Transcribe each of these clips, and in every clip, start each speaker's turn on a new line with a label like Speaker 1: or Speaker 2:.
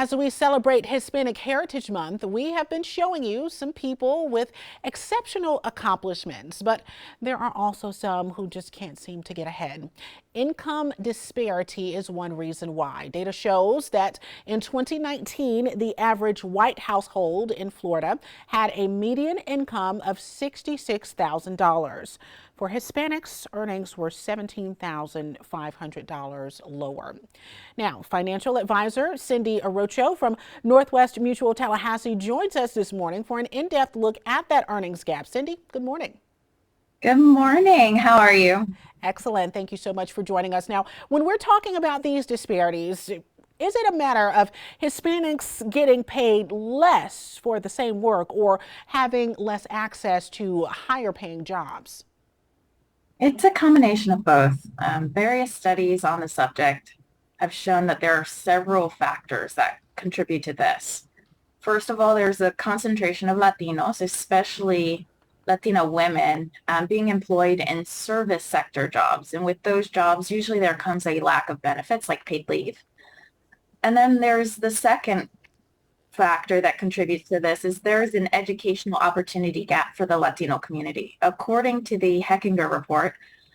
Speaker 1: As we celebrate Hispanic Heritage Month, we have been showing you some people with exceptional accomplishments, but there are also some who just can't seem to get ahead. Income disparity is one reason why. Data shows that in 2019, the average white household in Florida had a median income of $66,000. For Hispanics, earnings were $17,500 lower. Now, financial advisor Cyndi Arocho from Northwestern Mutual Tallahassee joins us this morning for an in-depth look at that earnings gap. Cyndi, good morning.
Speaker 2: Good morning. How are you?
Speaker 1: Excellent. Thank you so much for joining us. Now, when we're talking about these disparities, is it a matter of Hispanics getting paid less for the same work or having less access to higher paying jobs?
Speaker 2: It's a combination of both. Various studies on the subject have shown that there are several factors that contribute to this. First of all, there's a concentration of Latinos, especially Latina women, being employed in service sector jobs. And with those jobs, usually there comes a lack of benefits like paid leave. And then there's the second factor that contributes to this is there's an educational opportunity gap for the Latino community. According to the Heckinger report,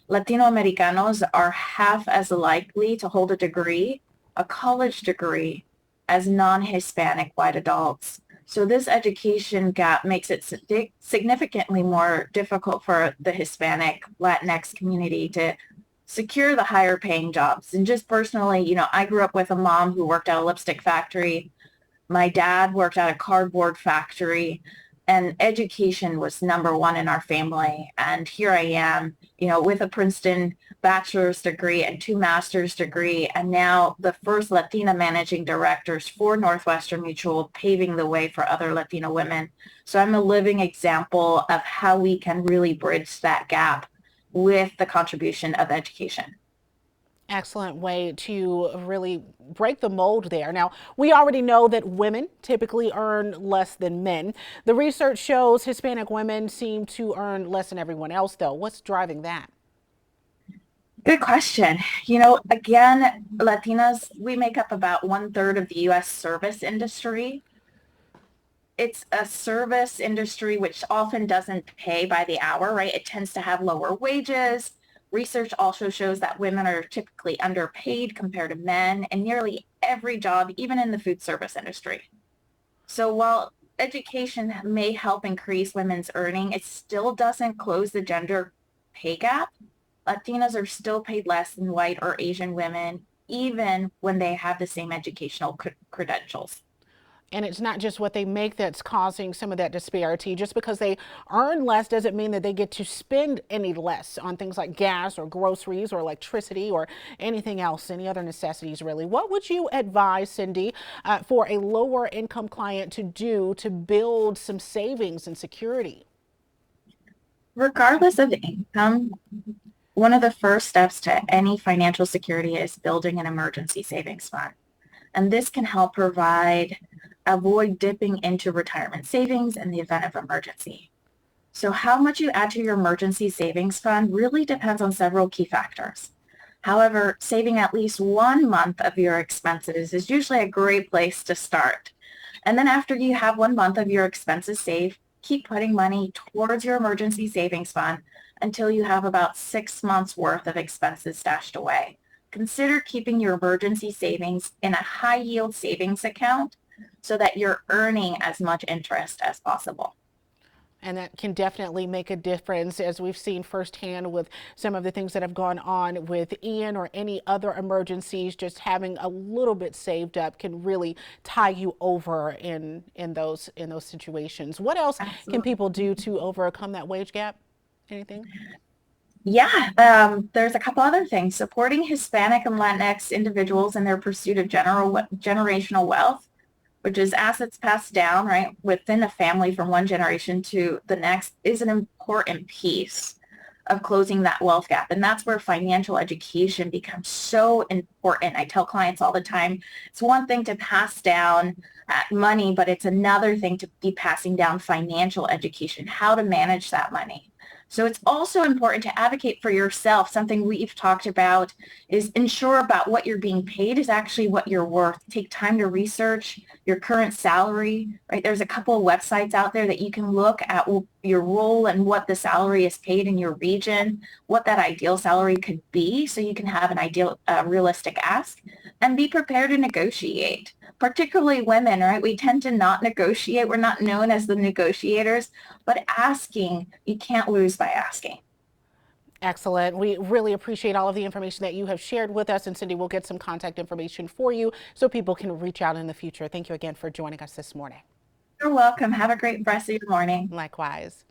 Speaker 2: Latino Americanos are half as likely to hold a degree, a college degree, as non-Hispanic white adults. So this education gap makes it significantly more difficult for the Hispanic Latinx community to secure the higher paying jobs. And just personally, I grew up with a mom who worked at a lipstick factory. My dad worked at a cardboard factory, and education was number one in our family. And here I am, with a Princeton bachelor's degree and 2 master's degree, and now the first Latina managing directors for Northwestern Mutual, paving the way for other Latina women. So I'm a living example of how we can really bridge that gap with the contribution of education.
Speaker 1: Excellent way to really break the mold there. Now, we already know that women typically earn less than men. The research shows Hispanic women seem to earn less than everyone else, though. What's driving that?
Speaker 2: Good question. Again, Latinas, we make up about 1/3 of the U.S. service industry. It's a service industry which often doesn't pay by the hour, right? It tends to have lower wages. Research also shows that women are typically underpaid compared to men in nearly every job, even in the food service industry. So while education may help increase women's earning, it still doesn't close the gender pay gap. Latinas are still paid less than white or Asian women, even when they have the same educational credentials.
Speaker 1: And it's not just what they make that's causing some of that disparity. Just because they earn less doesn't mean that they get to spend any less on things like gas or groceries or electricity or anything else, any other necessities really. What would you advise, Cyndi, for a lower income client to do to build some savings and security?
Speaker 2: Regardless of income, one of the first steps to any financial security is building an emergency savings fund. And this can help avoid dipping into retirement savings in the event of emergency. So how much you add to your emergency savings fund really depends on several key factors. However, saving at least 1 month of your expenses is usually a great place to start. And then after you have 1 month of your expenses saved, keep putting money towards your emergency savings fund until you have about 6 months worth of expenses stashed away. Consider keeping your emergency savings in a high yield savings account so that you're earning as much interest as possible.
Speaker 1: And that can definitely make a difference, as we've seen firsthand with some of the things that have gone on with Ian or any other emergencies. Just having a little bit saved up can really tie you over in those situations. What else can
Speaker 2: Absolutely.
Speaker 1: people do to overcome that wage gap? Anything?
Speaker 2: Yeah, there's a couple other things. Supporting Hispanic and Latinx individuals in their pursuit of generational wealth, which is assets passed down, right, within a family from one generation to the next, is an important piece of closing that wealth gap. And that's where financial education becomes so important. I tell clients all the time, it's one thing to pass down money, but it's another thing to be passing down financial education, how to manage that money. So it's also important to advocate for yourself. Something we've talked about is ensure about what you're being paid is actually what you're worth. Take time to research your current salary, right? There's a couple of websites out there that you can look at your role and what the salary is paid in your region, what that ideal salary could be, so you can have an ideal, realistic ask, and be prepared to negotiate. Particularly women, right? We tend to not negotiate. We're not known as the negotiators, but asking, you can't lose by asking.
Speaker 1: Excellent. We really appreciate all of the information that you have shared with us. And Cyndi, we'll get some contact information for you so people can reach out in the future. Thank you again for joining us this morning.
Speaker 2: You're welcome. Have a great rest of your morning.
Speaker 1: Likewise.